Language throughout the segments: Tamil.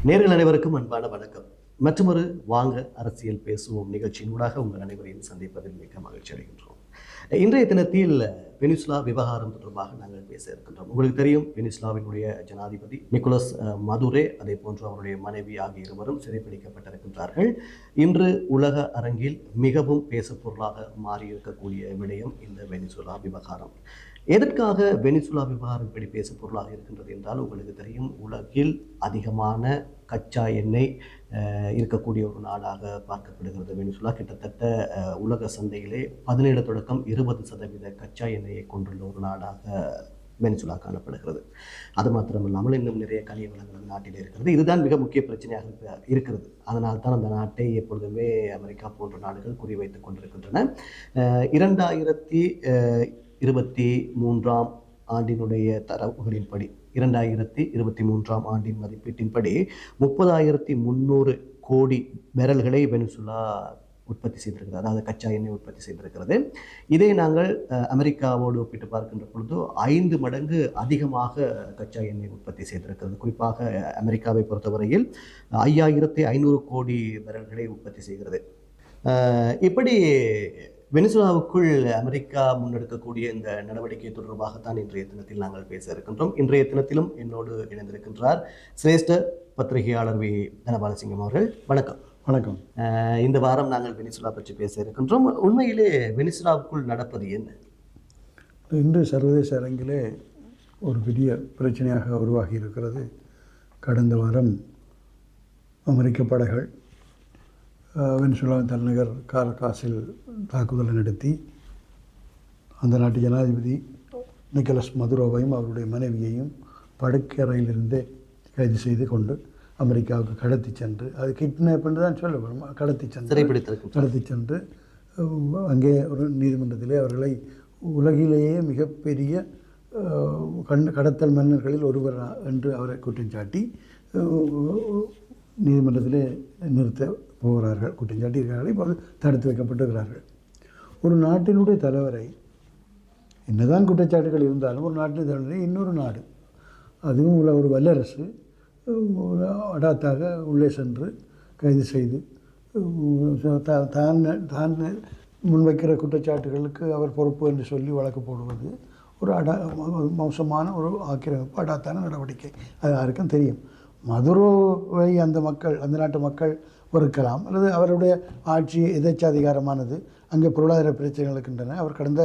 நேர்கள் அனைவருக்கும் அன்பான வணக்கம். மற்றொரு வாங்க அரசியல் பேசுவோம் நிகழ்ச்சியினூடாக உங்கள் அனைவரையும் சந்திப்பதில் மிக மகிழ்ச்சி அடைகின்றோம். இன்றைய தினத்தில் வெனிசுலா விவகாரம் தொடர்பாக நாங்கள் பேச இருக்கின்றோம். உங்களுக்கு தெரியும், வெனிசுலாவினுடைய ஜனாதிபதி நிக்கோலஸ் மதுரே, அதே போன்று அவருடைய மனைவி ஆகிய இருவரும் சிறைப்பிடிக்கப்பட்டிருக்கின்றார்கள். இன்று உலக அரங்கில் மிகவும் பேசுபொருளாக மாறியிருக்கக்கூடிய விடயம் இந்த வெனிசுலா விவகாரம். எதற்காக வெனிசுலா விவகாரம் இப்படி பேச பொருளாக இருக்கின்றது என்றால், உங்களுக்கு தெரியும், உலகில் அதிகமான கச்சா எண்ணெய் இருக்கக்கூடிய ஒரு நாடாக பார்க்கப்படுகிறது வெனிசுலா. கிட்டத்தட்ட உலக சந்தையிலே 17 தொடக்கம் 20% கச்சா எண்ணெயை கொண்டுள்ள ஒரு நாடாக வெனிசுலா காணப்படுகிறது. அது மாத்திரமில்லாமல் இன்னும் நிறைய கனிய வளங்கள் நாட்டில் இருக்கிறது. இதுதான் மிக முக்கிய பிரச்சனையாக இருக்கிறது. அதனால் தான் அந்த நாட்டை எப்பொழுதுமே அமெரிக்கா போன்ற நாடுகள் குறிவைத்துக் கொண்டிருக்கின்றன. 2023 ஆண்டினுடைய தரவுகளின்படி, 2023 ஆண்டின் மதிப்பீட்டின்படி 30,300 கோடி பேரல்களை வெனிசுலா உற்பத்தி செய்திருக்கிறது. அதாவது கச்சா எண்ணெய் உற்பத்தி செய்திருக்கிறது. இதை நாங்கள் அமெரிக்காவோடு ஒப்பிட்டு பார்க்கின்ற பொழுது 5 மடங்கு அதிகமாக கச்சா எண்ணெய் உற்பத்தி செய்திருக்கிறது. குறிப்பாக அமெரிக்காவை பொறுத்தவரையில் 5,500 கோடி பேரல்களை உற்பத்தி செய்கிறது. இப்படி வெனிசுலாவுக்குள் அமெரிக்கா முன்னெடுக்கக்கூடிய இந்த நடவடிக்கை தொடர்பாகத்தான் இன்றைய தினத்தில் நாங்கள் பேச இருக்கின்றோம். இன்றைய தினத்திலும் என்னோடு இணைந்திருக்கின்றார் சிரேஷ்ட பத்திரிகையாளர் வி தனபாலசிங்கம் அவர்கள். வணக்கம். வணக்கம். இந்த வாரம் நாங்கள் வெனிசுலா பற்றி பேச இருக்கின்றோம். உண்மையிலே வெனிசுலாவுக்குள் நடப்பது என்ன? இன்று சர்வதேச அரங்கிலே ஒரு பெரிய பிரச்சனையாக உருவாகி இருக்கிறது. கடந்த வாரம் அமெரிக்க படைகள் வெனிசுலா தலைநகர் காரகாஸில் தாக்குதலை நடத்தி அந்த நாட்டு ஜனாதிபதி நிக்கோலஸ் மதுரோவையும் அவருடைய மனைவியையும் படுக்கறையிலிருந்தே கைது செய்து கொண்டு அமெரிக்காவுக்கு கடத்தி சென்று, அது கிட்னாப் என்று தான் சொல்லப்படும், கடத்தி சென்று அங்கே ஒரு நீதிமன்றத்திலே அவர்களை உலகிலேயே மிகப்பெரிய கடத்தல் மன்னர்களில் ஒருவர் என்று அவரை குற்றம் சாட்டி நீதிமன்றத்திலே நிறுத்த போகிறார்கள், குற்றம் சாட்டியிருக்கிறார்கள். இப்போது தடுத்து வைக்கப்பட்டிருக்கிறார்கள். ஒரு நாட்டினுடைய தலைவரை, என்னதான் குற்றச்சாட்டுகள் இருந்தாலும், ஒரு நாட்டின் தலைவரை இன்னொரு நாடு, அதுவும் உள்ள ஒரு வல்லரசு, அடாத்தாக உள்ளே சென்று கைது செய்து தான் முன்வைக்கிற குற்றச்சாட்டுகளுக்கு அவர் பொறுப்பு என்று சொல்லி வழக்கு போடுவது ஒரு மோசமான ஒரு ஆக்கிரமிப்பு, அடாத்தான நடவடிக்கை. அது யாருக்கும் தெரியும். மதுரோவை அந்த நாட்டு மக்கள் வெறுக்கலாம், அல்லது அவருடைய ஆட்சி எதேச்சாதிகாரமானது, அங்கே பொருளாதார பிரச்சனைகள் இருக்கின்றன. அவர் கடந்த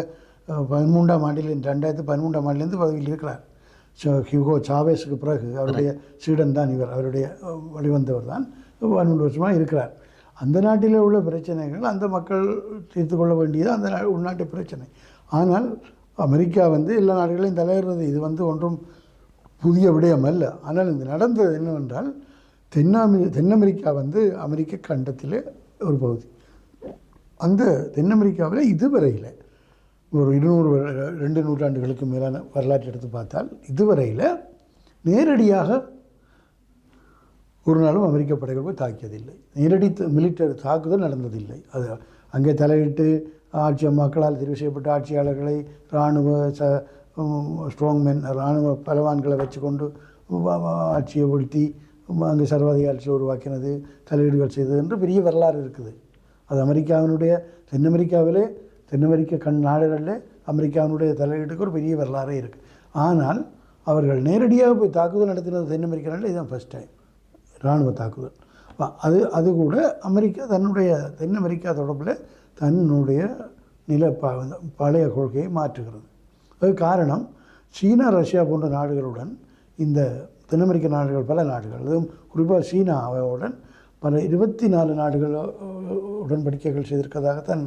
2013 ஆண்டிலிருந்து பதவியில் இருக்கிறார். ஹியூகோ சாவேஸுக்கு பிறகு அவருடைய சீடன் தான் இவர், அவருடைய வழிவந்தவர் தான் 13 வருஷமாக இருக்கிறார். அந்த நாட்டில் உள்ள பிரச்சனைகள் அந்த மக்கள் தீர்த்து கொள்ள வேண்டியது அந்த உள்நாட்டு பிரச்சனை. ஆனால் அமெரிக்கா எல்லா நாடுகளையும் தலையிடுறது இது ஒன்றும் புதிய விடயம் அல்ல. ஆனால் இந்த நடந்தது என்னவென்றால், தென் அமெரிக்கா அமெரிக்க கண்டத்தில் ஒரு பகுதி. அந்த தென் அமெரிக்காவில் இதுவரையில் ஒரு 2 நூற்றாண்டுகளுக்கு மேலான வரலாற்று எடுத்து பார்த்தால், இதுவரையில் நேரடியாக ஒரு நாளும் அமெரிக்க படைகள் போய் தாக்கியதில்லை. நேரடி மிலிட்டரி தாக்குதல் நடந்ததில்லை. அது அங்கே தலையிட்டு மக்களால் தெரிவு செய்யப்பட்ட ஆட்சியாளர்களை, இராணுவ ஸ்ட்ராங்மென், இராணுவ பலவான்களை வச்சு கொண்டு ஆட்சியை வீழ்த்தி அங்கே சர்வாதிகார ஆட்சியை உருவாக்கினது, தலையீடுகள் செய்தது என்று பெரிய வரலாறு இருக்குது. அது அமெரிக்காவினுடைய தென்னமெரிக்க நாடுகளில் அமெரிக்காவினுடைய தலையீடுக்கு ஒரு பெரிய வரலாறே இருக்குது. ஆனால் அவர்கள் நேரடியாக போய் தாக்குதல் நடத்தினது தென் அமெரிக்க நாட்டில் இதுதான் ஃபஸ்ட் டைம் இராணுவ தாக்குதல். அது கூட தென் அமெரிக்கா தொடர்பில் தன்னுடைய பழைய கொள்கையை மாற்றுகிறது. அது காரணம், சீனா, ரஷ்யா போன்ற நாடுகளுடன் இந்த தென் அமெரிக்க நாடுகள், பல நாடுகள், அதுவும் குறிப்பாக சீனாவுடன் பல 24 நாடுகள் உடன்படிக்கைகள் செய்திருக்கிறதாகத்தான்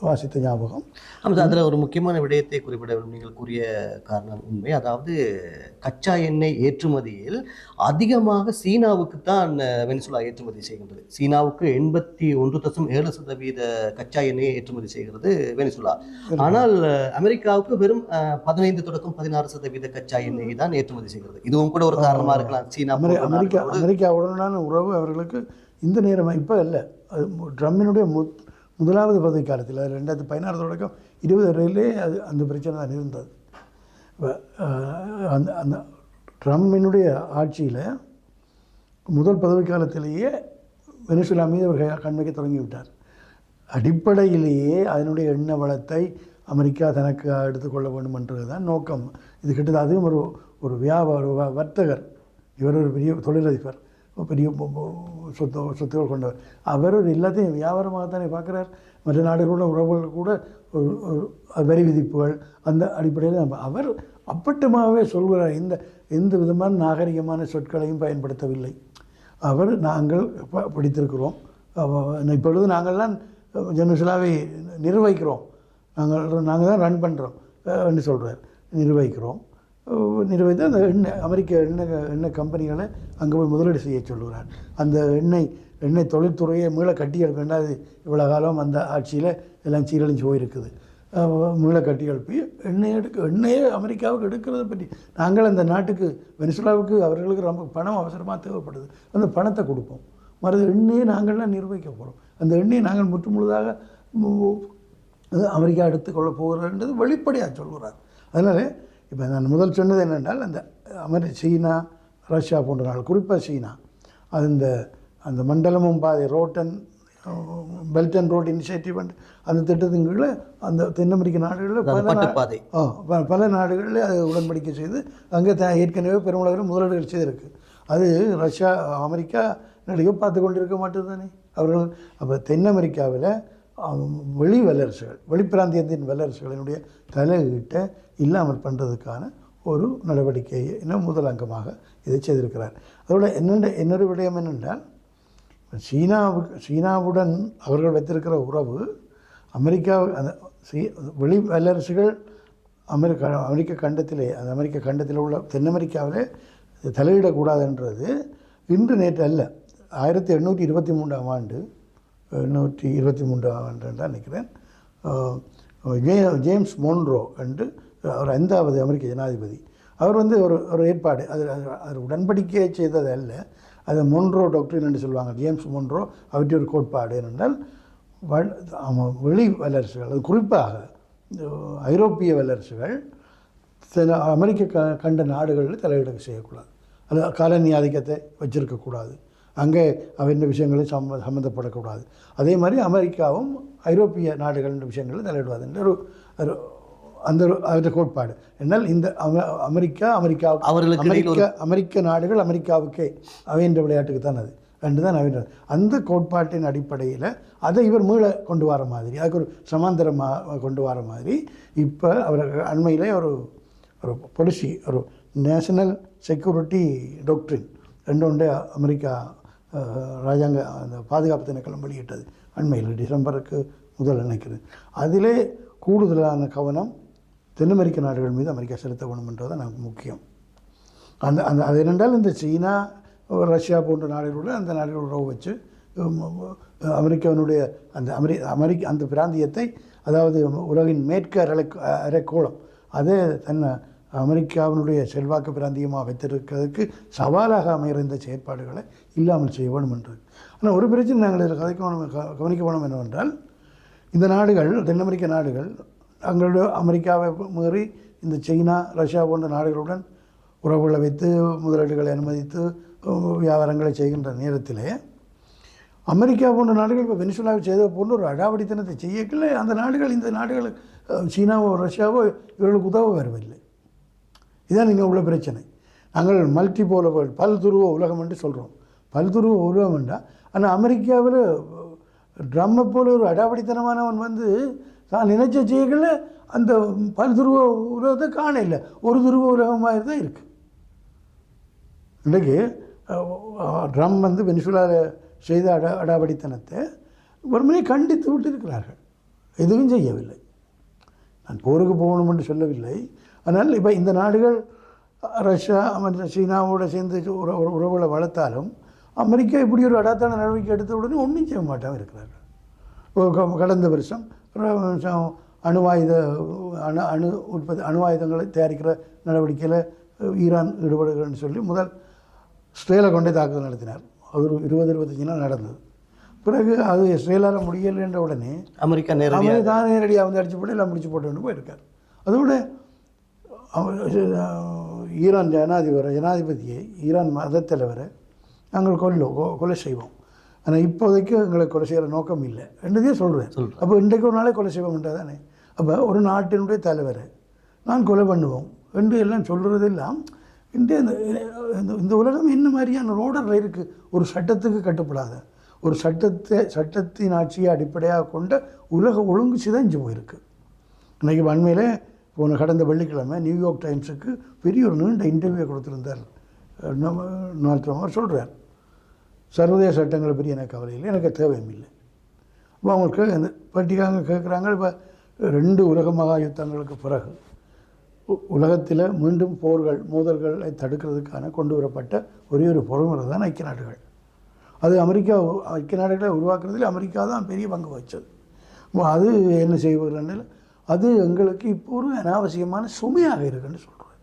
வாசித்த ஞாபகம். அதில் ஒரு முக்கியமான விடயத்தை குறிப்பிட நீங்கள் கூறிய காரணம் உண்மை. அதாவது கச்சா எண்ணெய் ஏற்றுமதியில் அதிகமாக சீனாவுக்கு தான் வெனிசுலா ஏற்றுமதி செய்கின்றது. சீனாவுக்கு 81.7% கச்சா எண்ணெயை ஏற்றுமதி செய்கிறது வெனிசுலா. ஆனால் அமெரிக்காவுக்கு வெறும் 15 தொடக்கம் 16% கச்சா எண்ணெய் தான் ஏற்றுமதி செய்கிறது. இதுவும் கூட ஒரு காரணமாக இருக்கலாம். சீனா அமெரிக்காவுடனான உறவு அவர்களுக்கு இந்த நேரம் இப்போ இல்லை. அது ட்ரம்பினுடைய முதலாவது பதவி காலத்தில் 2016 தொடக்கம் 20 வரையிலே அந்த பிரச்சனை தான் இருந்தது. அந்த ட்ரம்பினுடைய ஆட்சியில் முதல் பதவி காலத்திலேயே வெனிசுலா மீது அவர் கண் வைக்க தொடங்கிவிட்டார். அடிப்படையிலேயே அதனுடைய எண்ணெய் வளத்தை அமெரிக்கா தனக்கு எடுத்துக்கொள்ள வேண்டும் என்றது தான் நோக்கம். இது கிட்டத்தட்ட அதுவும் ஒரு வர்த்தகர், இவர் ஒரு பெரிய தொழிலதிபர், பெரிய சொத்துக்கள் கொண்டவர். அவர் ஒரு எல்லாத்தையும் வியாபாரமாகத்தானே பார்க்குறார். மற்ற நாடுகளோட உறவுகள் கூட ஒரு வரி விதிப்புகள் அந்த அடிப்படையில் அவர் அப்பட்டமாகவே சொல்கிறார். எந்த விதமான நாகரிகமான சொற்களையும் பயன்படுத்தவில்லை. அவர் நாங்கள் படித்திருக்கிறோம், இப்பொழுது நாங்கள்லாம் வெனிசுலாவை நிர்வகிக்கிறோம், நாங்கள் தான் ரன் பண்ணுறோம் என்று சொல்கிறார். நிர்வகித்து அந்த அமெரிக்க எண்ணெய் கம்பெனிகளை அங்கே போய் முதலீடு செய்ய சொல்லுகிறார். அந்த எண்ணெய் தொழில்துறையை மீள கட்டி எழுப்ப வேண்டாது. இவ்வளோ காலம் அந்த ஆட்சியில் எல்லாம் சீரழிஞ்சு போயிருக்குது. மீள கட்டி எழுப்பி எண்ணெயை அமெரிக்காவுக்கு எடுக்கிறத பற்றி நாங்கள் அந்த நாட்டுக்கு வெனிசுலாவுக்கு அவர்களுக்கு ரொம்ப பணம் அவசரமாக தேவைப்படுது, அந்த பணத்தை கொடுப்போம். மறுது எண்ணெயை நாங்கள்லாம் நிர்வகிக்க போகிறோம். அந்த எண்ணெயை நாங்கள் முற்றுமுழுதாக அமெரிக்கா எடுத்துக்கொள்ள போகிறன்றது வெளிப்படையாக சொல்கிறார். அதனால் இப்போ நான் முதல் சொன்னது என்னென்றால் அந்த சீனா, ரஷ்யா போன்ற நாள், குறிப்பாக சீனா, அது அந்த மண்டலமும் பாதை பெல்ட் அண்ட் ரோட் இனிஷியேட்டிவ் அந்த திட்டத்தின் கீழே அந்த தென் அமெரிக்க நாடுகளில் பல நாடுகளில் அது உடன்படிக்கை செய்து அங்கே ஏற்கனவே பெருமளவில் முதலீடுகள் செய்திருக்கு. அது ரஷ்யா, அமெரிக்கா நடிகை பார்த்து கொண்டிருக்க மாட்டேது தானே அவர்கள். அப்போ தென் அமெரிக்காவில் வெளிப்பிராந்தியத்தின் வல்லரசுகளினுடைய தலையீட்டை இல்லாமல் பண்ணுறதுக்கான ஒரு நடவடிக்கை இன்னும் முதல் அங்கமாக இதை செய்திருக்கிறார். அதோட இன்னொரு விடயம் என்னென்றால், சீனாவுடன் அவர்கள் வைத்திருக்கிற உறவு அமெரிக்கா அந்த வெளி வல்லரசுகள் அமெரிக்க கண்டத்தில் உள்ள தென் அமெரிக்காவிலே தலையிடக்கூடாதுன்றது இன்று நேற்று அல்ல. 1823ஆம் ஆண்டு 823 தான் நினைக்கிறேன், ஜேம்ஸ் மோன்ரோ என்று ஒரு 5வது அமெரிக்க ஜனாதிபதி, அவர் ஒரு ஏற்பாடு, அது உடன்படிக்கையை செய்தது அல்ல, அது மோன்ரோ டாக்டரின் என்று சொல்லுவாங்க. ஜேம்ஸ் மோன்ரோ அவற்றை ஒரு கோட்பாடு என்னென்றால், வெளி வல்லரசுகள், அது குறிப்பாக ஐரோப்பிய வல்லரசுகள் அமெரிக்க கண்ட நாடுகளில் தலையிட செய்யக்கூடாது, அது காலனி ஆதிக்கத்தை வச்சிருக்கக்கூடாது, அங்கே அவன் விஷயங்களில் சம்மந்தப்படக்கூடாது. அதே மாதிரி அமெரிக்காவும் ஐரோப்பிய நாடுகளின் விஷயங்களில் தலையிடுவாது என்ற அந்த கோட்பாடு. என்னால் இந்த அமெரிக்க நாடுகள் அமெரிக்காவுக்கே அவைன்ற விளையாட்டுக்கு தான் அது ரெண்டு தான் அவைன்ற அந்த கோட்பாட்டின் அடிப்படையில் அதை இவர் மீள கொண்டு வர மாதிரி, அதுக்கு ஒரு சமாந்தரமாக கொண்டு வர மாதிரி இப்போ அவர் அண்மையிலே ஒரு பாலிசி, ஒரு நேஷனல் செக்யூரிட்டி டாக்ட்ரின் ரெண்டு அமெரிக்கா ராஜாங்க அந்த பாதுகாப்பு திணைக்களம் வெளியிட்டது அண்மையில், டிசம்பருக்கு முதல் நினைக்கிறது. அதிலே கூடுதலான கவனம் தென் அமெரிக்க நாடுகள் மீது அமெரிக்கா செலுத்த வேணுமென்றது நமக்கு முக்கியம். அது என்னென்றால், இந்த சீனா, ரஷ்யா போன்ற நாடுகளோடு அந்த நாடுகள் உறவு வச்சு அமெரிக்காவினுடைய அந்த பிராந்தியத்தை, அதாவது உலகின் மேற்கு அரைக்கோளம் அதே அமெரிக்காவினுடைய செல்வாக்கு பிராந்தியமாக வைத்திருக்கிறதுக்கு சவாலாக அமைகிற இந்த செயற்பாடுகளை இல்லாமல் செய்ய வேணும் என்றது. ஆனால் ஒரு பிரச்சனை நாங்கள் இதில் கவனிக்க வேணும் என்னவென்றால், இந்த நாடுகள், தென் அமெரிக்க நாடுகள் தங்களுடைய அமெரிக்காவை மீறி இந்த சீனா, ரஷ்யா போன்ற நாடுகளுடன் உறவுகளை வைத்து முதலீடுகளை அனுமதித்து வியாபாரங்களை செய்கின்ற நேரத்திலே அமெரிக்கா போன்ற நாடுகள் இப்போ வெனிசுலாவை செய்த போன்ற ஒரு அடாவடித்தனத்தை செய்யக்கல அந்த நாடுகள், இந்த நாடுகள் சீனாவோ ரஷ்யாவோ இவர்களுக்கு உதவ வரவில்லை. இதுதான் இங்கே உள்ள பிரச்சனை. நாங்கள் மல்டிபோல வேர்ல்டு, பல்துருவ உலகம் என்று சொல்கிறோம். பல்துருவ உலகம் என்றால், ஆனால் அமெரிக்காவில் ட்ரம்மை போல ஒரு அடாவடித்தனமானவன் தான் நினைச்ச செய்யல அந்த பல்துருவ உலகத்தை காண இல்லை, ஒரு துருவ உலகமாக தான் இருக்குது. இன்றைக்கு ட்ரம் வெனிசுலாவில் செய்த அடாவடித்தனத்தை ஒருமனே கண்டித்து விட்டு இருக்கிறார்கள், எதுவும் செய்யவில்லை. நான் போருக்கு போகணும் என்று சொல்லவில்லை. அதனால் இப்போ இந்த நாடுகள் ரஷ்யா, சீனாவோடு சேர்ந்து உறவுகளை வளர்த்தாலும் அமெரிக்கா இப்படி ஒரு அடாத்தான நடவடிக்கை எடுத்த உடனே ஒன்றும் செய்ய மாட்டாமல் இருக்கிறார்கள். கடந்த வருஷம் அணு ஆயுதங்களை தயாரிக்கிற நடவடிக்கையில் ஈரான் ஈடுபடுகிறன்னு சொல்லி முதல் இஸ்ரேலை கொண்டே தாக்குதல் நடத்தினார். அது ஒரு 20-25 நாள் நடந்தது. பிறகு அது இஸ்ரேலால் முடியலைன்ற உடனே அமெரிக்கா நேரடியாக அடிச்சு போட்டு எல்லாம் முடிச்சு போட்டு போயிருக்கார். அதோட ஈரான் ஜனாதிபதியை, ஈரான் மத தலைவரை நாங்கள் கொலை செய்வோம். ஆனால் இப்போதைக்கு எங்களை கொலை செய்கிற நோக்கம் இல்லை என்றதே சொல்கிறேன். அப்போ இன்றைக்கு ஒரு நாளே கொலை செய்வோம்ன்றது தானே. அப்போ ஒரு நாட்டினுடைய தலைவர் நான் கொலை பண்ணுவோம் என்று எல்லாம் சொல்கிறதெல்லாம் இன்றைய இந்த உலகம் என்ன மாதிரியான ரோடரில் இருக்குது. ஒரு சட்டத்துக்கு கட்டுப்படாத ஒரு சட்டத்தின் ஆட்சியை அடிப்படையாக கொண்ட உலக ஒழுங்கு சிதைஞ்சு போயிருக்கு. இன்றைக்கி அண்மையில் போன கடந்த வெள்ளிக்கிழமை நியூயார்க் டைம்ஸுக்கு பெரிய ஒரு நீண்ட இன்டர்வியூ கொடுத்துருந்தார். அவர் சொல்கிறார், சர்வதேச சட்டங்களை பற்றி எனக்கு கவலை இல்லை, எனக்கு தேவையும் இல்லை. இப்போ அவங்களுக்கு அந்த பட்டிக்காங்க கேட்குறாங்க, இப்போ 2 உலக மகா யுத்தங்களுக்கு பிறகு உலகத்தில் மீண்டும் போர்கள் மோதல்களை தடுக்கிறதுக்கான கொண்டு வரப்பட்ட ஒரே ஒரு பொறுமுறை தான் ஐக்கிய நாடுகள். அது ஐக்கிய நாடுகளை உருவாக்குறதுல அமெரிக்கா தான் பெரிய பங்கு வச்சது. அது என்ன செய்வார்கள், அது எங்களுக்கு இப்போ ஒரு அனாவசியமான சுமையாக இருக்குன்னு சொல்கிறேன்.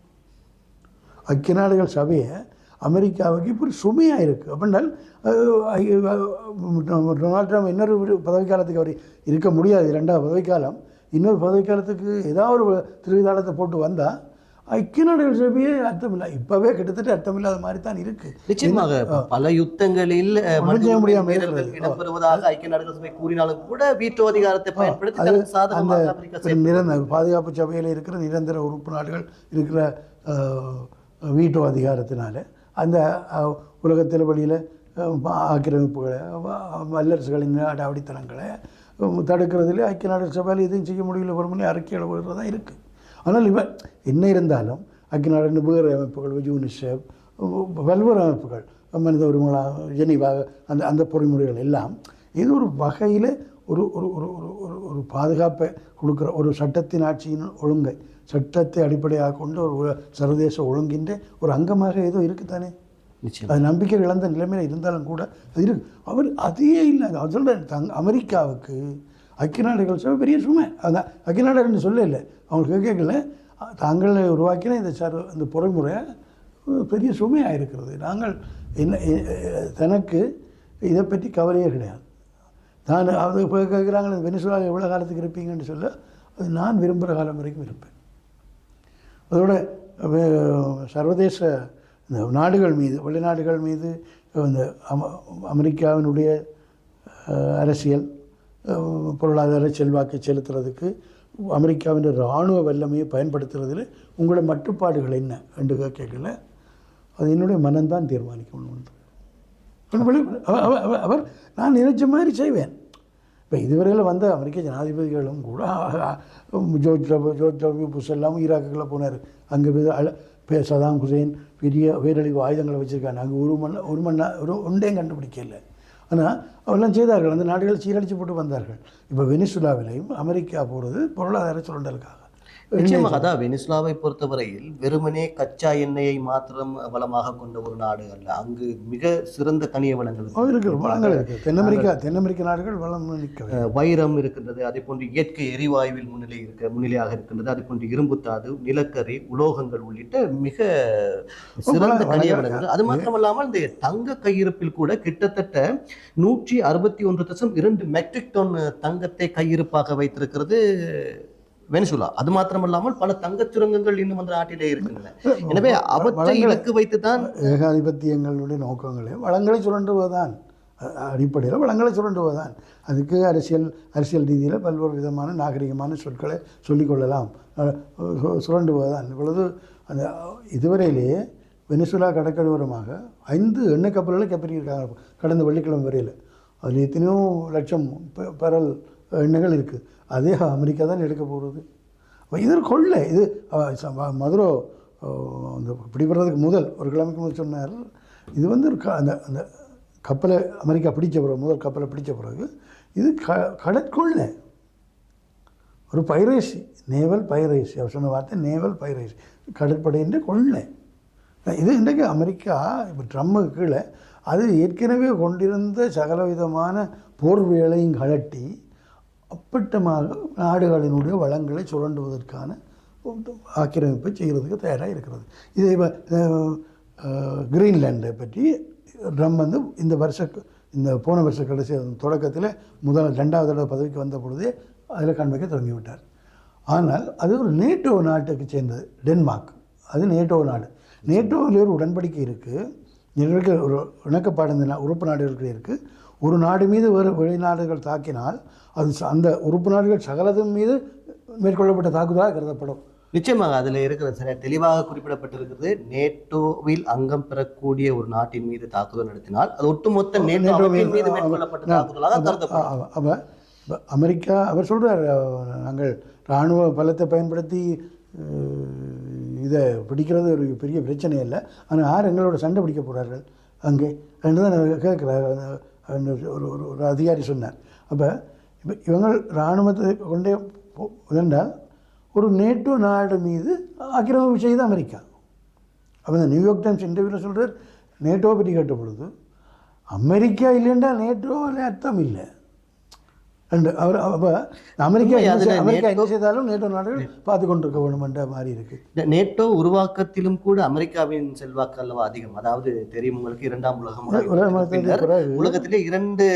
ஐக்கிய நாடுகள் சபையை அமெரிக்காவுக்கு இப்போ ஒரு சுமையாக இருக்குது. அப்படின்னால் டொனால்ட் ட்ரம்ப் இன்னொரு பதவிக்காலத்துக்கு அவர் இருக்க முடியாது, 2வது பதவிக்காலம். இன்னொரு பதவிக்காலத்துக்கு ஏதாவது ஒரு திருவிதாளத்தை போட்டு வந்தால் ஐக்கிய நாடுகள் சபையே அர்த்தமில்லை. இப்போவே கிட்டத்தட்ட அர்த்தமில்லாத மாதிரி தான் இருக்குது. நிச்சயமாக பல யுத்தங்களில் இடம்பெறுவதாக ஐக்கிய நாடுகள் சபை கூறினாலும் கூட வீட்டோ அதிகாரத்தை பயன்படுத்தி நிரந்தர பாதுகாப்பு சபையில் இருக்கிற நிரந்தர உறுப்பு நாடுகள் இருக்கிற வீட்டோ அதிகாரத்தினால அந்த உலகத்தில் வெளியில் ஆக்கிரமிப்புகளை வல்லரசுகளின் அடாவடித்தனங்களை தடுக்கிறதுல ஐக்கிய நாடுகள் சபையில் எதுவும் செய்ய முடியல, ஒரு அறிக்கை எழுதுறது தான் இருக்குது. ஆனால் இவன் என்ன இருந்தாலும் ஐக்கிய நாடு வேறு அமைப்புகள், யூனிசெஃப், பல்வேறு அமைப்புகள், மனித உரிமைகள், ஜெனீவா, அந்த பொறிமுறைகள் எல்லாம் இது ஒரு வகையில் ஒரு ஒரு ஒரு ஒரு பாதுகாப்பை கொடுக்குற ஒரு சட்டத்தின் ஆட்சியின் ஒழுங்கை, சட்டத்தை அடிப்படையாக கொண்டு ஒரு சர்வதேச ஒழுங்கின்ற ஒரு அங்கமாக ஏதோ இருக்குதானே. அது நம்பிக்கை இழந்த நிலைமையில் இருந்தாலும் கூட அது இருக்கு. அவர் அதே இல்லை. அவர் சொல்கிறேன், அமெரிக்காவுக்கு ஐக்கிய நாடுகள் சபை பெரிய சுமை. அதான் ஐக்கிய நாடுகள்னு சொல்ல இல்லை, அவங்களுக்கு கேட்கல, தாங்கள் உருவாக்கின இந்த பொறிமுறை பெரிய சுமையாக இருக்கிறது. நாங்கள் என்ன தனக்கு இதை பற்றி கவலையே கிடையாது. நான் அது இப்போ கேட்குறாங்க, வெனிசுலா எவ்வளோ காலத்துக்கு இருப்பீங்கன்னு சொல்ல, அது நான் விரும்புகிற காலம் வரைக்கும் இருப்பேன். அதோட சர்வதேச இந்த நாடுகள் மீது, வெளிநாடுகள் மீது இந்த அமெரிக்காவினுடைய அரசியல் பொருளாதார செல்வாக்கை செலுத்துறதுக்கு அமெரிக்காவின் இராணுவ வல்லமையை பயன்படுத்துறதில் உங்களோட மட்டுப்பாடுகள் என்ன என்று கேட்கல, அது என்னுடைய மனம்தான் தீர்மானிக்கணும். அவர் நான் நினைச்ச மாதிரி செய்வேன். இப்போ இதுவரையில் வந்த அமெரிக்க ஜனாதிபதிகளும் கூட ஜோர்ஜ் டபிள்யூ புஷ் எல்லாம் ஈராக்குக்குள்ளே போனார். அங்கே சதாம் ஹுசேன் பெரிய பேரழிவு ஆயுதங்களை வச்சுருக்காங்க. அங்கே ஒரு ஒன்றையும் கண்டுபிடிக்கல. ஆனால் அவெல்லாம் செய்தார்கள். அந்த நாடுகள் சீரழித்து போட்டு வந்தார்கள். இப்போ வெனிசுலாவிலையும் அமெரிக்கா போகிறது பொருளாதார சுரண்டலுக்காக. நிச்சயமாக அதான் வெனிசுலாவை பொறுத்தவரையில் வெறுமனே கச்சா எண்ணெயை மாத்திரம் வளமாக கொண்ட ஒரு நாடு அல்ல. அங்கு மிக சிறந்த கனிய வளங்கள் இருக்குது. தென் அமெரிக்க நாடுகள் வளம் வைரம் இருக்கின்றது. அதே போன்று இயற்கை எரிவாயுவில் முன்னிலையாக இருக்கின்றது. அதே போன்று இரும்புத்தாது, நிலக்கரி, உலோகங்கள் உள்ளிட்ட மிக சிறந்த கனிய வளங்கள். அது மாத்திரமல்லாமல் இந்த தங்க கையிருப்பில் கூட கிட்டத்தட்ட 161.2 மெட்ரிக் டன் தங்கத்தை கையிருப்பாக வைத்திருக்கிறது வெனிசுலா. அது மாத்திரமல்லாமல் பல தங்கச் சுரங்கங்கள் இன்னும் அந்த நாட்டிலே இருக்கின்றன. எனவே அவற்றை இலக்கு வைத்துதான் ஏகாதிபத்தியங்களுடைய நோக்கங்களே வளங்களை சுரண்டுவதுதான், அடிப்படையில் வளங்களை சுரண்டுவதுதான். அதுக்கு அரசியல் ரீதியில் பல்வேறு விதமான நாகரிகமான சொற்களை சொல்லிக்கொள்ளலாம், சுரண்டுவதுதான். இப்பொழுது அந்த இதுவரையிலேயே வெனிசுலா கடற்கரையோரமாக 5 எண்ணெய் கப்பல்களை கைப்பற்றியிருக்காங்க கடந்த வெள்ளிக்கிழமை வரையில். அதில் எத்தனையோ லட்சம் பரல் எண்ணெய்கள் இருக்குது. அதே அமெரிக்கா தான் எடுக்க போகிறது. இது ஒரு கொள்ளை. இது மதுரோ அந்த பிடிபடுறதுக்கு முதல் ஒரு கிழமைக்கு முதல் சொன்னார். இது வந்து அந்த அந்த கப்பலை அமெரிக்கா பிடிச்ச பிறகு, முதல் கப்பலை பிடிச்ச பிறகு இது கடற்கொள்ளை, ஒரு பைரேசி, நேவல் பைரேசி. அவர் சொன்ன வார்த்தை நேவல் பைரேசி, கடற்படையின் கொள்ளை. இது இன்றைக்கு அமெரிக்கா இப்போ ட்ரம்முக்கு கீழே அது ஏற்கனவே கொண்டிருந்த சகலவிதமான போர் வேலையும் கழட்டி அப்பட்டமாக நாடுகளினுடைய வளங்களை சுரண்டுவதற்கான ஆக்கிரமிப்பை செய்கிறதுக்கு தயாராக இருக்கிறது. இதை கிரீன்லேண்டை பற்றி ட்ரம்ப் வந்து இந்த போன வருஷ கடைசி தொடக்கத்தில் 2வது தடவை பதவிக்கு வந்த பொழுதே அதில் காண்பிக்க தொடங்கிவிட்டார். ஆனால் அது ஒரு நேட்டோ நாட்டுக்கு சேர்ந்தது, டென்மார்க். அது நேட்டோ நாடு. நேட்டோவில் ஒரு உடன்படிக்கை இருக்குது. இதற்கு ஒரு இணக்கப்பாடு இந்த உறுப்பு நாடுகளுக்கு இருக்குது. ஒரு நாடு மீது வேறு வெளிநாடுகள் தாக்கினால் அது அந்த உறுப்பு நாடுகள் சகலதன் மீது மேற்கொள்ளப்பட்ட தாக்குதலாக கருதப்படும். நிச்சயமாக அதில் இருக்கிற சில தெளிவாக குறிப்பிடப்பட்டிருக்கிறது. நேட்டோவில் அங்கம் பெறக்கூடிய ஒரு நாட்டின் மீது தாக்குதல் நடத்தினால் அது ஒட்டுமொத்த நேட்டோ அமைப்பின் மீது மேற்கொள்ளப்பட்ட தாக்குதலாக கருதப்படும். அப்போ அமெரிக்கா அவர் சொல்கிறார், நாங்கள் இராணுவ பலத்தை பயன்படுத்தி இதை பிடிக்கிறது ஒரு பெரிய பிரச்சனை இல்லை, ஆனால் யார் எங்களோட சண்டை பிடிக்க போகிறார்கள் அங்கே ரெண்டு தான் கேட்குறாரு ஒரு அதிகாரி சொன்னார். அப்போ இப்போ இவங்க இராணுவத்தை கொண்டே என்றால் ஒரு நேட்டோ நாடு மீது ஆக்கிரமிப்பு செய்து அமெரிக்கா. அப்போ இந்த நியூயார்க் டைம்ஸ் இன்டர்வியூவில் சொல்கிறார், நேட்டோவை பற்றி கேட்ட பொழுது அமெரிக்கா இல்லைன்றா நேட்டோவில் அர்த்தம் இல்லை அண்டு அவர். அப்போ அமெரிக்கா என்ன செய்தாலும் நேட்டோ நாடுகள் பார்த்து கொண்டிருக்க வேணுமென்ற மாதிரி இருக்குது. நேட்டோ உருவாக்கத்திலும் கூட அமெரிக்காவின் செல்வாக்கு அல்லவா அதிகம். அதாவது தெரியும் உங்களுக்கு, இரண்டாம் உலகத்திலே 2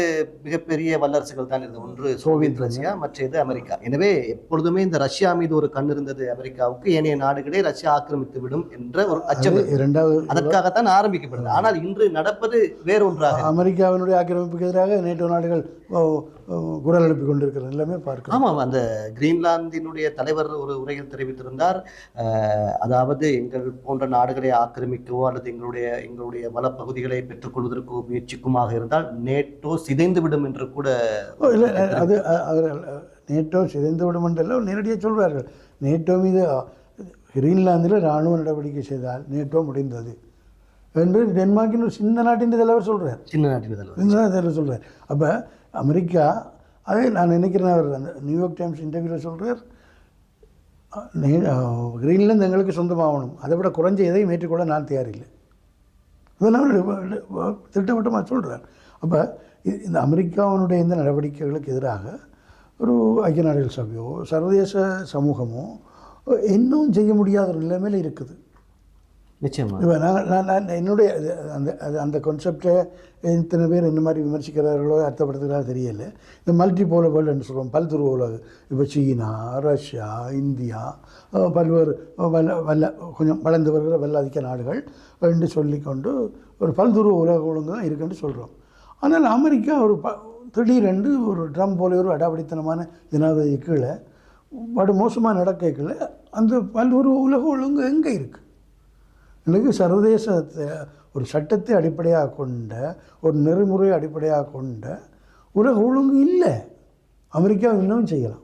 மிகப்பெரிய வல்லரசுகள் தான் இருந்தது. ஒன்று சோவியத் ரஷ்யா, மற்றது அமெரிக்கா. எனவே எப்பொழுதுமே இந்த ரஷ்யா மீது ஒரு கண் இருந்தது அமெரிக்காவுக்கு. ஏனைய நாடுகளே ரஷ்யா ஆக்கிரமித்து விடும் என்ற ஒரு அச்சம் இரண்டாவது அதற்காகத்தான் ஆரம்பிக்கப்படுது. ஆனால் இன்று நடப்பது வேறொன்றாக. அமெரிக்காவினுடைய ஆக்கிரமிப்புக்கு எதிராக நேட்டோ நாடுகள் குரல் எழுப்பி கொண்டிருக்கிறது எல்லாமே பார்க்கலாம். ஆமாம், அந்த கிரீன்லாந்தினுடைய தலைவர் ஒரு உரையில் தெரிவித்திருந்தார், அதாவது எங்கள் போன்ற நாடுகளை ஆக்கிரமிக்கவோ அல்லது எங்களுடைய வளப்பகுதிகளை பெற்றுக்கொள்வதற்கோ முயற்சிக்குமாக இருந்தால் நேட்டோ சிதைந்துவிடும் என்று கூட. இல்லை, அது நேட்டோ சிதைந்துவிடும் என்றெல்லாம் நேரடியாக சொல்வார்கள். நேட்டோ மீது கிரீன்லாந்தில் இராணுவ நடவடிக்கை செய்தால் நேட்டோ முடிந்தது என்று டென்மார்க்கின் ஒரு சின்ன நாட்டின் தலைவர் சொல்கிறார். சின்ன தலைவர் சொல்கிறார். அப்போ அமெரிக்கா, அதே நான் நினைக்கிறேன், அவர் அந்த நியூயார்க் டைம்ஸ் இன்டர்வியூவில் சொல்கிறார், கிரீன்லாந்து எங்களுக்கு சொந்தமாகணும், அதை விட குறைஞ்ச எதையும் ஏற்றுக்கொள்ள நான் தயாரில்லை. இதெல்லாம் திட்டவட்டமாக சொல்கிறார். அப்போ இந்த அமெரிக்காவினுடைய இந்த நடவடிக்கைகளுக்கு எதிராக ஒரு ஐக்கிய நாடுகள் சபையோ சர்வதேச சமூகமோ இன்னும் செய்ய முடியாத ஒரு நிலைமையில் இருக்குது. நிச்சயமாக. இப்போ நான் என்னுடைய அந்த கான்செப்டை இத்தனை பேர் இந்த மாதிரி விமர்சிக்கிறார்களோ அர்த்தப்படுத்துகிறாரோ தெரியல. இந்த மல்டி போல வேர்ல்டு என்று சொல்லுவோம், பல்துருவ உலகு. இப்போ சீனா, ரஷ்யா, இந்தியா, பல்வேறு கொஞ்சம் வளர்ந்து வருகிற வல்லாதிக்க நாடுகள் என்று சொல்லிக்கொண்டு ஒரு பல்துருவ உலக ஒழுங்கு தான் இருக்குன்னு சொல்கிறோம். ஆனால் அமெரிக்கா ஒரு திடீரென்று ஒரு ட்ரம்ப் போல ஒரு அடாவடித்தனமான ஜனாதிபதி கீழே படு மோசமாக நடக்கல. அந்த பல்துருவ உலக ஒழுங்கு எங்கே இருக்குது? எனக்கு சர்வதேச ஒரு சட்டத்தை அடிப்படையாக கொண்ட ஒரு நெறிமுறையை அடிப்படையாக கொண்ட உலக ஒழுங்கு இல்லை. அமெரிக்கா இன்னும் செய்யலாம்.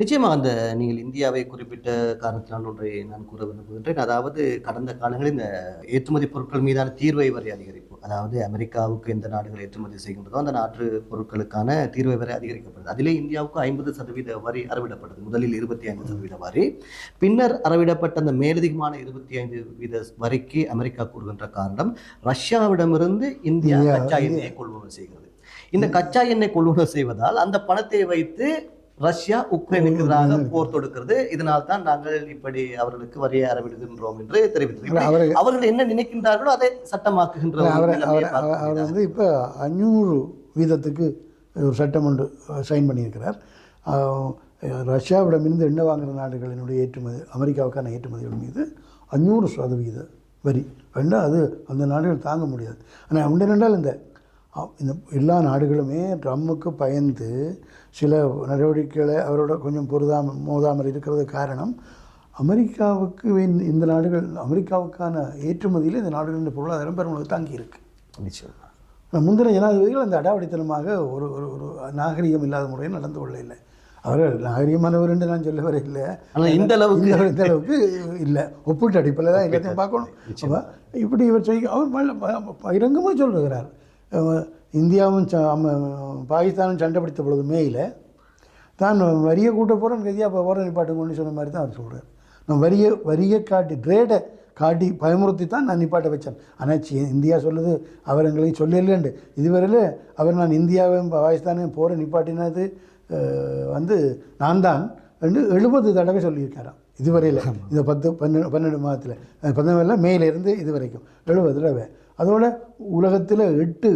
நிச்சயமாக. அந்த நீங்கள் இந்தியாவை குறிப்பிட்ட காரணத்தினால் ஒன்றை நான் கூற விரும்புகின்றேன். அதாவது கடந்த காலங்களில் இந்த ஏற்றுமதி பொருட்கள் மீதான தீர்வை வரி அதிகரிப்பு, அதாவது அமெரிக்காவுக்கு எந்த நாடுகள் ஏற்றுமதி செய்கின்றதோ அந்த நாட்டு பொருட்களுக்கான தீர்வை வரி அதிகரிக்கப்படுது. அதிலே இந்தியாவுக்கு 50% வரி அறவிடப்படுது. முதலில் 25% வரி, பின்னர் அறவிடப்பட்ட அந்த மேலதிகமான 25% வரிக்கு அமெரிக்கா கூறுகின்ற காரணம் ரஷ்யாவிடமிருந்து இந்தியா கச்சா எண்ணெயை கொள்வனவு செய்கிறது. இந்த கச்சா எண்ணெய் கொள்வனவு செய்வதால் அந்த பணத்தை வைத்து ரஷ்யா உக்ரைனுக்கு எதிராக போர் தொடுக்கிறது. இதனால் தான் நாங்கள் இப்படி அவர்களுக்கு வரியை அறவிடுகின்றோம் என்று தெரிவித்திருக்கிறார். அவர்கள் என்ன நினைக்கின்றார்களோ அதை சட்டமாக்குகின்ற அவர் வந்து இப்போ 500 வீதத்துக்கு ஒரு சட்டம் ஒன்று சைன் பண்ணியிருக்கிறார். ரஷ்யாவிடமிருந்து எண்ணெய் வாங்குகிற நாடுகளினுடைய ஏற்றுமதி, அமெரிக்காவுக்கான ஏற்றுமதிகள் மீது 500% வரி வேண்டாம். அது அந்த நாடுகள் தாங்க முடியாது. ஆனால் ஒன்று ரெண்டால் இந்த எல்லா நாடுகளுமே ட்ரம்முக்கு பயந்து சில நடவடிக்கைகளை அவரோட கொஞ்சம் மோதாமல் இருக்கிறது காரணம் அமெரிக்காவுக்கு இந்த நாடுகள் அமெரிக்காவுக்கான ஏற்றுமதியில் இந்த நாடுகளின் பொருளாதாரம் பெருமளவு தாங்கி இருக்கு. நிச்சயமாக முந்தின ஜனாதிபதிகள் அந்த அடாவடித்தனமாக ஒரு ஒரு நாகரிகம் இல்லாத முறையில் நடந்து கொள்ள இல்லை. அவர்கள் நாகரிகமானவர் என்று நான் சொல்ல வர இல்லை, ஆனால் இந்த அளவுக்கு இல்லை. ஒப்பிட்டு அடிப்பில் தான் எல்லாத்தையும் பார்க்கணும். இப்படி இவர் செய்ய அவர் பகிரங்கமாக சொல்லுகிறார். இந்தியாவும் பாகிஸ்தானும் சண்டை பிடித்த பொழுது மேயில் தான் வரியை கூட்ட போகிறேன், கதியாக இப்போ போகிற நிப்பாட்டுங்கன்னு சொன்ன மாதிரி தான் அவர் சொல்கிறார். நான் வரியை காட்டி கிரேடை காட்டி பயமுறுத்தி தான் நான் நிப்பாட்ட வச்சேன். ஆனால் இந்தியா சொல்லுது அவர் எங்களையும் சொல்லலேண்டு. இதுவரையில் அவர் நான் இந்தியாவையும் பாகிஸ்தானையும் போகிற நிப்பாட்டினது வந்து நான் தான் என்று 70 தடவை சொல்லியிருக்காராம் இதுவரையில். இந்த 12 மாதத்தில் 19 மேலேருந்து இது வரைக்கும் 70 தடவை. அதோட உலகத்தில் 8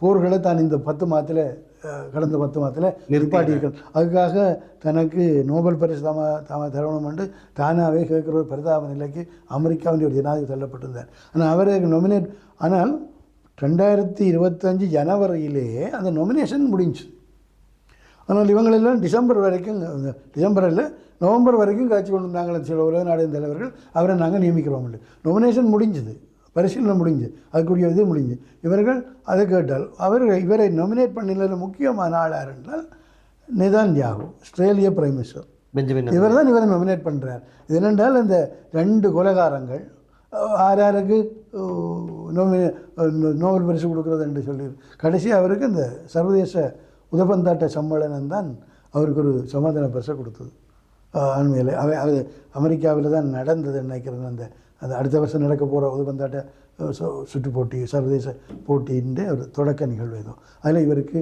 போர்களை தான் இந்த 10 மாதத்தில் கடந்த 10 மாதத்தில் நிற்பாட்டியிருக்கிறார். அதுக்காக தனக்கு நோபல் பரிசு தரணும் என்று தானாகவே கேட்குற ஒரு பிரதாப நிலைக்கு அமெரிக்காவின் ஒரு ஜனாதிபதி தள்ளப்பட்டிருந்தார். ஆனால் அவரை நொமினேட் ஆனால் 2025 ஜனவரியிலேயே அந்த நொமினேஷன் முடிஞ்சு. ஆனால் இவங்களெல்லாம் டிசம்பர் வரைக்கும், டிசம்பரில் நவம்பர் வரைக்கும் காட்சி கொண்டு இருந்தாங்க சில உலக நாடு தலைவர்கள். அவரை நாங்கள் நியமிக்கிறோம். நொமினேஷன் முடிஞ்சுது, பரிசீலனை முடிஞ்சு, அதுக்குரிய இது முடிஞ்சு. இவர்கள் அதை கேட்டால் இவரை நொமினேட் பண்ணின முக்கியமான ஆள் யார் என்றால் நெதன்யாகு, ஆஸ்திரேலிய பிரைம் மினிஸ்டர். இவர் தான் இவரை நொமினேட் பண்ணுறார். இது என்னென்றால் இந்த 2 கொலைகாரங்கள் யாருக்கு நோபல் பரிசு கொடுக்குறது என்று சொல்லி கடைசி அவருக்கு இந்த சர்வதேச உதபந்தாட்ட சம்மேளனம் தான் அவருக்கு ஒரு சமாதான பரிசை கொடுத்தது. அண்மையில் அது அமெரிக்காவில் தான் நடந்தது நினைக்கிறேன். அந்த அடுத்த வருஷம் நடக்க போகிற உதபந்தாட்ட சுற்று போட்டி, சர்வதேச போட்டியின் ஒரு தொடக்க நிகழ்வு ஏதோ அதில் இவருக்கு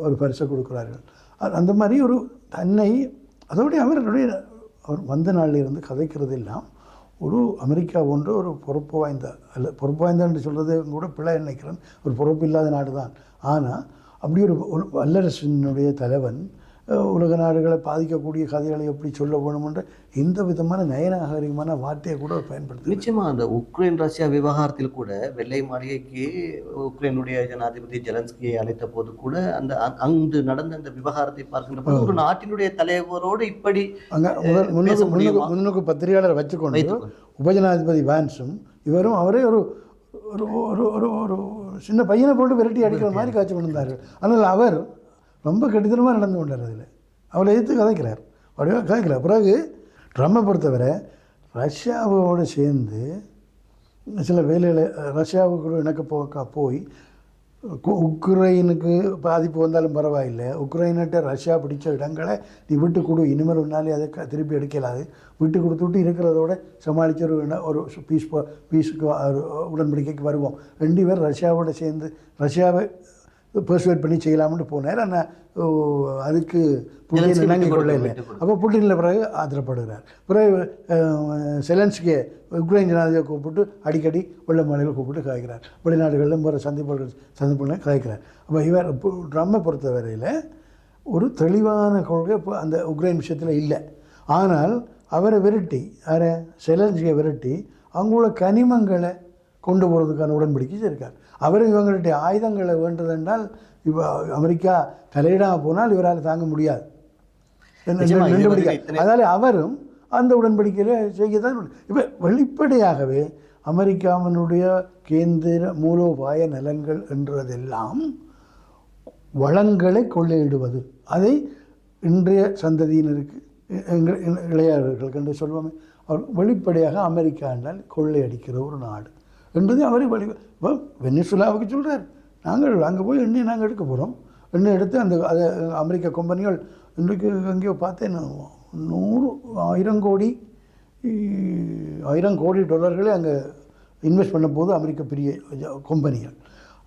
ஒரு பரிசை கொடுக்குறார்கள். அந்த மாதிரி ஒரு தன்னை அதோடைய அவர் வந்த நாளில் இருந்து கதைக்கிறது எல்லாம் ஒரு அமெரிக்கா போன்ற ஒரு பொறுப்பு வாய்ந்த என்று சொல்கிறது கூட பிழை நினைக்கிறேன். ஒரு பொறுப்பு இல்லாத நாடு தான். ஆனால் அப்படி ஒரு வல்லரசினுடைய தலைவன் உலக நாடுகளை பாதிக்கக்கூடிய கதைகளை எப்படி சொல்ல வேணுமென்ற எந்த விதமான நயநாகரிகமான வார்த்தையை கூட பயன்படுத்த. நிச்சயமாக அந்த உக்ரைன் ரஷ்யா விவகாரத்தில் கூட வெள்ளை மாளிகைக்கு உக்ரைனுடைய ஜனாதிபதி ஜெலன்ஸ்கியை அழைத்த போது கூட அந்த அங்கு நடந்த அந்த விவகாரத்தை பார்க்கின்ற போது ஒரு நாட்டினுடைய தலைவரோடு இப்படி அங்கே முன்னுக்கு பத்திரிகையாளரை வச்சுக்கொண்டு உபஜனாதிபதி வான்ஸும் இவரும் அவரே ஒரு ஒரு ஒரு சின்ன பையனை போட்டு விரட்டி அடிக்கிற மாதிரி காட்சி கொண்டிருந்தார்கள். ஆனால் அவர் ரொம்ப கடிதமாக நடந்து கொண்டார். அதில் அவளை எதிர்த்து கதைக்கிறார், அப்படியே கதைக்கிறார். பிறகு ட்ரம்ப்பை பொறுத்தவரை ரஷ்யாவோடு சேர்ந்து சில வேலையில் ரஷ்யாவுக்கு இணக்க போய் உக்ரைனுக்கு பாதிப்பு வந்தாலும் பரவாயில்லை, உக்ரைன்கிட்ட ரஷ்யா பிடிச்ச இடங்களை நீ விட்டு கொடு, இனிமேல் ஒன்றாலே அதை திருப்பி எடுக்கலாது, விட்டு கொடுத்துட்டு இருக்கிறதோட சமாளித்து ஒரு பீஸுக்கு உடன்படிக்கைக்கு வருவோம். 2 பேர் ரஷ்யாவோட சேர்ந்து ரஷ்யாவை பர்சுவேட் பண்ணி செய்யலாம்னு போனார். ஆனால் அதுக்கு புட்டின் இணங்கி கொள்ள இல்லை. அப்போ புட்டினில் பிறகு ஆத்திரப்படுகிறார். பிறகு செலன்ஸ்கியை உக்ரைன் ஜனாதிபதியை கூப்பிட்டு அடிக்கடி வெள்ள மாநிலம் கூப்பிட்டு கதைக்கிறார். வெளிநாடுகளிலும் போகிற சந்திப்புகளை கதைக்கிறார். அப்போ இவர் ட்ரம்ப்பை பொறுத்தவரையில் ஒரு தெளிவான கொள்கை இப்போ அந்த உக்ரைன் விஷயத்தில் இல்லை. ஆனால் அவரை விரட்டி செலன்ஸ்கியை விரட்டி அவங்களோட கனிமங்களை கொண்டு போகிறதுக்கான உடன்படிக்கை செய்திருக்கார். அவர் இவங்களுடைய ஆயுதங்களை வேண்டதென்றால் இப்போ அமெரிக்கா தலையிடாமல் போனால் இவரால் தாங்க முடியாது. அதனால் அவரும் அந்த உடன்படிக்கையில் செய்யத்தான். இப்போ வெளிப்படையாகவே அமெரிக்காவினுடைய கேந்திர மூலோபாய நலன்கள் என்றதெல்லாம் வளங்களை கொள்ளையிடுவது. அதை இன்றைய சந்ததியினருக்கு இளையவர்களுக்கு என்று சொல்வோமே, அவர் வெளிப்படையாக அமெரிக்கா என்றால் கொள்ளையடிக்கிற ஒரு நாடு என்றது அவரை இப்போ வெனிசுலாவுக்கு சொல்கிறார், நாங்கள் அங்கே போய் எண்ணெய் நாங்கள் எடுக்க போகிறோம், எண்ணெய் எடுத்து அந்த அதை அமெரிக்க கம்பெனிகள் இன்றைக்கு எங்கேயோ பார்த்தேன் 100,000 கோடி டாலர்களே அங்கே இன்வெஸ்ட் பண்ண போது அமெரிக்க பெரிய கம்பெனிகள்.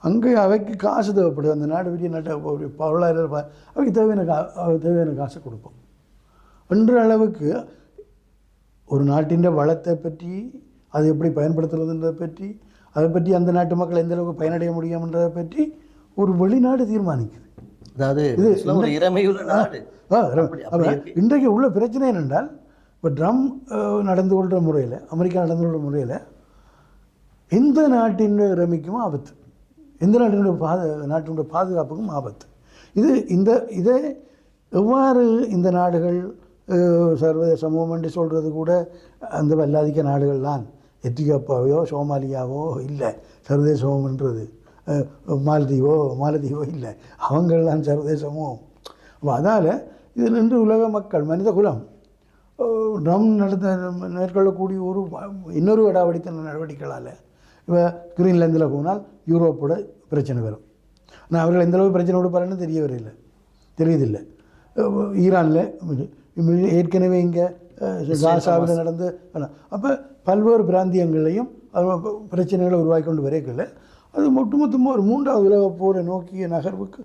அங்கே அவைக்கு காசு தேவைப்படுது. அந்த நாடு பெரிய நாட்டை ஒரு பொருளாதார அவைக்கு தேவையான காசை கொடுப்போம் என்ற அளவுக்கு ஒரு நாட்டின் வளத்தை பற்றி, அதை எப்படி பயன்படுத்துறதுன்றதை பற்றி, அதை பற்றி அந்த நாட்டு மக்கள் எந்த அளவுக்கு பயனடைய முடியும்ன்றதை பற்றி ஒரு வெளிநாடு தீர்மானிக்குது. அதாவது இன்றைக்கு உள்ள பிரச்சனை என்னென்றால், இப்போ ட்ரம்ப் நடந்து கொள்கிற முறையில், அமெரிக்கா நடந்து கொள்கிற முறையில் எந்த நாட்டின் இறமைக்கும் ஆபத்து, எந்த நாட்டினுடைய பாதுகாப்புக்கும் ஆபத்து. இதை எவ்வாறு இந்த நாடுகள் சர்வதேச சமூகம் என்று சொல்கிறது கூட அந்த வல்லாதிக்க நாடுகள் தான். எத்தியோப்பியாவோ சோமாலியாவோ இல்லை சர்வதேச சமூகம்ன்றது, மாலத்தீவோ இல்லை, அவங்கள்லாம் சர்வதேசமும். அதனால் இது நின்று உலக மக்கள் மனித குலம் ட்ரம்ப் மேற்கொள்ளக்கூடிய இன்னொரு அடாவடித்தன நடவடிக்கைகளால் இப்போ கிரீன்லாந்தில் போனால் யூரோப்போட பிரச்சனை வரும். ஆனால் அவர்கள் எந்தளவு பிரச்சனை கொடுப்பாருன்னு தெரியுதில்லை. ஈரானில் ஏற்கனவே இங்கே காசாவில் நடந்து அப்போ பல்வேறு பிராந்தியங்களையும் பிரச்சனைகளை உருவாக்கி கொண்டு வரைக்கல. அது ஒட்டுமொத்தமாக ஒரு 3வது உலக போரை நோக்கிய நகர்வுக்கு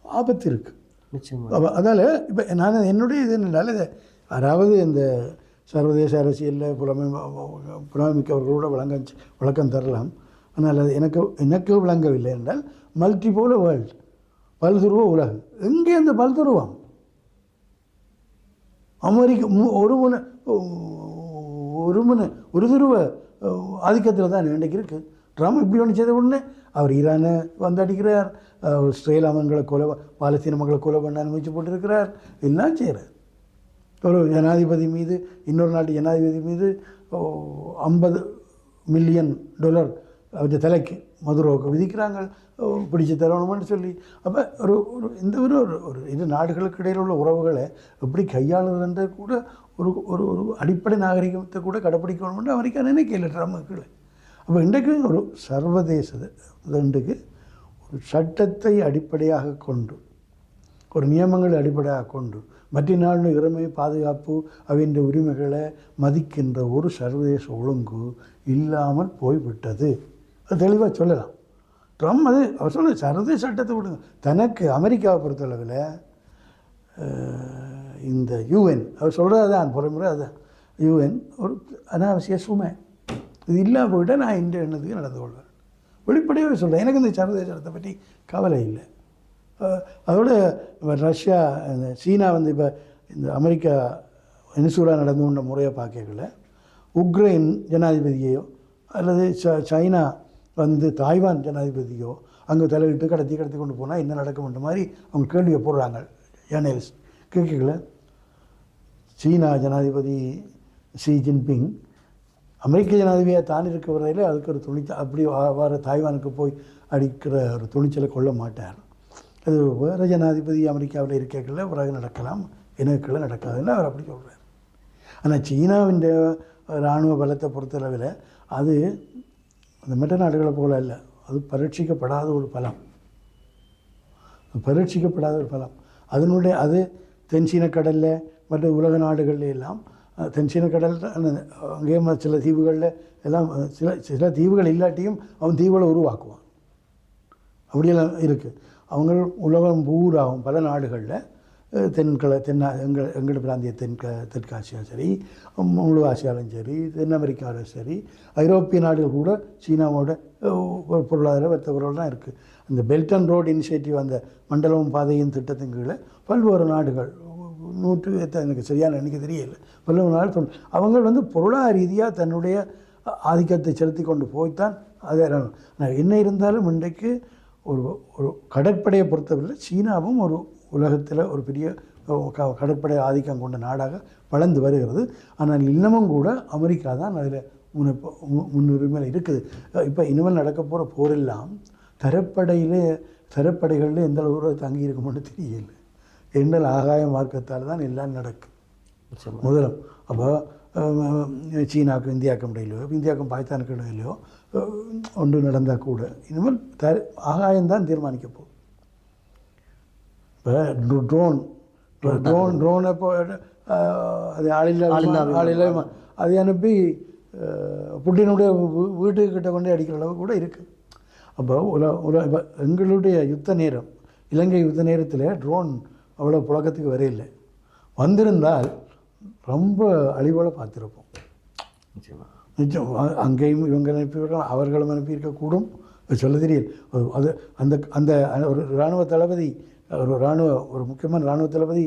ஆபத்து இருக்குது. அதனால் இப்போ நான் என்னுடைய இது என்னென்றால், இதை அதாவது இந்த சர்வதேச அரசியலில் புலமைமிக்கவர்களோட விளக்கம் தரலாம். ஆனால் அது எனக்கு விளங்கவில்லை என்றால், மல்டிபோல வேர்ல்டு, பல்துருவ உலகம். எங்கே அந்த பல்துருவம்? அமெரிக்க ஒரு துருவ ஆதிக்கத்தில் தான் இன்றைக்கு இருக்குது. ட்ரம்ப் இப்படி ஒன்று செய்த உடனே அவர் ஈரானை வந்து அடிக்கிறார், இஸ்ரேல் அவங்களை பாலஸ்தீன மக்களை கொலை பண்ண அனுமதிச்சு போட்டிருக்கிறார், எல்லாம் செய்கிறார். ஒரு ஜனாதிபதி மீது இன்னொரு நாட்டு ஜனாதிபதி மீது $50 மில்லியன் அவருடைய தலைக்கு மதுரோவுக்கு விதிக்கிறாங்க, பிடிச்சி தரணும்னு சொல்லி. அப்போ இந்த ஒரு இரு நாடுகளுக்கு இடையில் உள்ள உறவுகளை எப்படி கையாளுறதுன்ற கூட ஒரு ஒரு ஒரு அடிப்படை நாகரிகத்தை கூட கடைப்பிடிக்கணும்னு அமெரிக்கா நினைக்கல ட்ரம்புக்கு. அப்போ இன்றைக்கு ஒரு சர்வதேச இன்றைக்கு ஒரு சட்டத்தை அடிப்படையாக கொண்டு, ஒரு நியமங்களை அடிப்படையாக கொண்டு, மற்ற நாளின் இறமை பாதுகாப்பு அவையின் உரிமைகளை மதிக்கின்ற ஒரு சர்வதேச ஒழுங்கு இல்லாமல் போய்விட்டது. அது தெளிவாக சொல்லலாம். ட்ரம்ப் அது அவர் சொல்ல சர்வதேச சட்டத்தை விடுங்க, தனக்கு அமெரிக்காவை பொறுத்தளவில் இந்த யூஎன் அவர் சொல்கிறது தான் பொறுமுறை அதுதான். யூஎன் ஒரு அனாவசிய சுமை, இது இல்லாமல் போய்ட்டால் நான் இந்த எண்ணத்துக்கு நடந்து கொள்வேன். வெளிப்படையாகவே சொல்கிறேன், எனக்கு இந்த சர்வதேச சட்டத்தை பற்றி கவலை இல்லை. அதோட ரஷ்யா சீனா வந்து இப்போ இந்த அமெரிக்கா வெனிசுலா நடந்து கொண்ட முறையை பார்க்கல, உக்ரைன் ஜனாதிபதியையோ அல்லது சைனா வந்து தாய்வான் ஜனாதிபதியோ அங்கே தலையிட்டு கடத்தி கொண்டு போனால் என்ன நடக்கும்ன்ற மாதிரி அவங்க கேள்வியை போடுறாங்க ஜேர்னலிஸ்ட். கேட்கல சீனா ஜனாதிபதி ஷி ஜின்பிங் அமெரிக்க ஜனாதிபதியாக தான் இருக்க வரையில் அதுக்கு ஒரு துணிச்சல் அப்படி வர தாய்வானுக்கு போய் அடிக்கிற ஒரு துணிச்சலை கொள்ள மாட்டார். அது வேறு ஜனாதிபதி அமெரிக்காவில் இருக்கல பிறகு நடக்கலாம், எனக்குள்ள நடக்காதுன்னு அவர் அப்படி சொல்கிறார். ஆனால் சீனாவின் இராணுவ பலத்தை பொறுத்தளவில் அது அந்த மற்ற நாடுகளை போல இல்லை, அது பரீட்சிக்கப்படாத ஒரு பலம், பரீட்சிக்கப்படாத ஒரு பலம். அதனுடைய அது தென்சீன கடலில் மற்ற உலக நாடுகளில் எல்லாம் தென்சீன கடல் அங்கேயும் சில தீவுகளில் எல்லாம் சில தீவுகள் இல்லாட்டியும் அவன் தீவுகளை உருவாக்குவான், அப்படியெல்லாம் இருக்குது. அவங்க உலகம் பூராகும் பல நாடுகளில் எங்கள் பிராந்திய தெற்காசியாலும் சரி, முழு ஆசியாலும் சரி, தென் அமெரிக்காவிலும் சரி, ஐரோப்பிய நாடுகள் கூட சீனாவோட பொருளாதார வர்த்தகர்கள் தான் இருக்குது. அந்த பெல்ட் அண்ட் ரோடு இனிஷியேட்டிவ், அந்த மண்டலம் பாதையின் திட்டத்தின் கீழே பல்வேறு நாடுகள் 100 எனக்கு சரியான எண்ணிக்கை தெரியல, பல்வேறு நாடுகள் அவங்க வந்து பொருளாதார ரீதியாக தன்னுடைய ஆதிக்கத்தை செலுத்தி கொண்டு போய்த்தான். அது என்ன இருந்தாலும் இன்றைக்கு ஒரு கடற்படையை பொறுத்தவரை சீனாவும் ஒரு உலகத்தில் ஒரு பெரிய கடற்படை ஆதிக்கம் கொண்ட நாடாக வளர்ந்து வருகிறது. ஆனால் இன்னமும் கூட அமெரிக்கா தான் அதில் முன்னுரிமையில் இருக்குது. இப்போ இனிமேல் நடக்க போகிற போரெல்லாம் தரப்படைகளில் எந்த அளவு தங்கி இருக்கும்னு தெரியல. எண்ணல் ஆகாய மார்க்கத்தால் தான் எல்லாம் நடக்கும் முதலம். அப்போ சீனாவுக்கும் இந்தியாவுக்கும் இடையிலையோ இந்தியாவுக்கும் பாகிஸ்தானுக்கு இடையிலையோ ஒன்று நடந்தால் கூட இனிமேல் ஆகாயம்தான் தீர்மானிக்க போகுது. இப்போ ட்ரோன் எப்போ அது ஆளில்லை அதை அனுப்பி புட்டினுடைய வீட்டுக்கிட்ட கொண்டே அடிக்கிற அளவு கூட இருக்குது. அப்போ இப்போ எங்களுடைய யுத்த நேரம், இலங்கை யுத்த நேரத்தில் ட்ரோன் அவ்வளோ புழக்கத்துக்கு வரையில்லை. வந்திருந்தால் ரொம்ப அழிவோடு பார்த்துருப்போம். நிச்சயம் அங்கேயும் இவங்க அனுப்பியிருக்கலாம், அவர்களும் அனுப்பியிருக்கக்கூடும், சொல்ல தெரியல. அது அந்த அந்த ஒரு இராணுவ தளபதி, ஒரு முக்கியமான இராணுவ தளபதி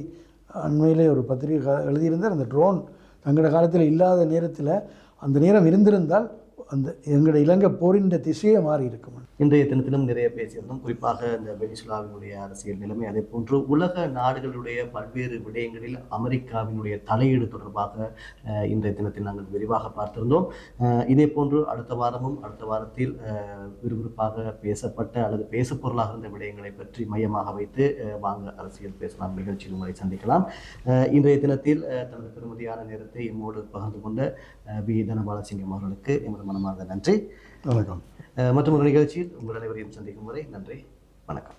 அண்மையிலே ஒரு பத்திரிகை எழுதியிருந்தார். அந்த ட்ரோன் தங்களோட காலத்தில் இல்லாத நேரத்தில் அந்த நேரம் இருந்திருந்தால் அந்த எங்களுடைய இலங்கை போரின் திசையே மாறி இருக்கும். இன்றைய தினத்திலும் நிறைய பேசியிருந்தோம், குறிப்பாக இந்த வெனிசுலாவினுடைய அரசியல் நிலைமை, அதே போன்று உலக நாடுகளுடைய பல்வேறு விடயங்களில் அமெரிக்காவினுடைய தலையீடு தொடர்பாக இன்றைய தினத்தில் நாங்கள் விரிவாக பார்த்திருந்தோம். இதே போன்று அடுத்த வாரத்தில் விறுவிறுப்பாக பேசப்பட்ட அல்லது பேசுபொருளாக இருந்த விடயங்களை பற்றி மையமாக வைத்து வாங்க அரசியல் பேசலாம் நிகழ்ச்சியில் உங்களை சந்திக்கலாம். இன்றைய தினத்தில் தனது பெருமதியான நேரத்தை எம்மோடு பகிர்ந்து கொண்ட வி தனபாலசிங்கம் அவர்களுக்கு எமது மனமார்ந்த நன்றி. வணக்கம். மற்றும் ஒரு நிகழ்ச்சியில் உங்கள் அனைவரையும் சந்திக்கும் வரை நன்றி, வணக்கம்.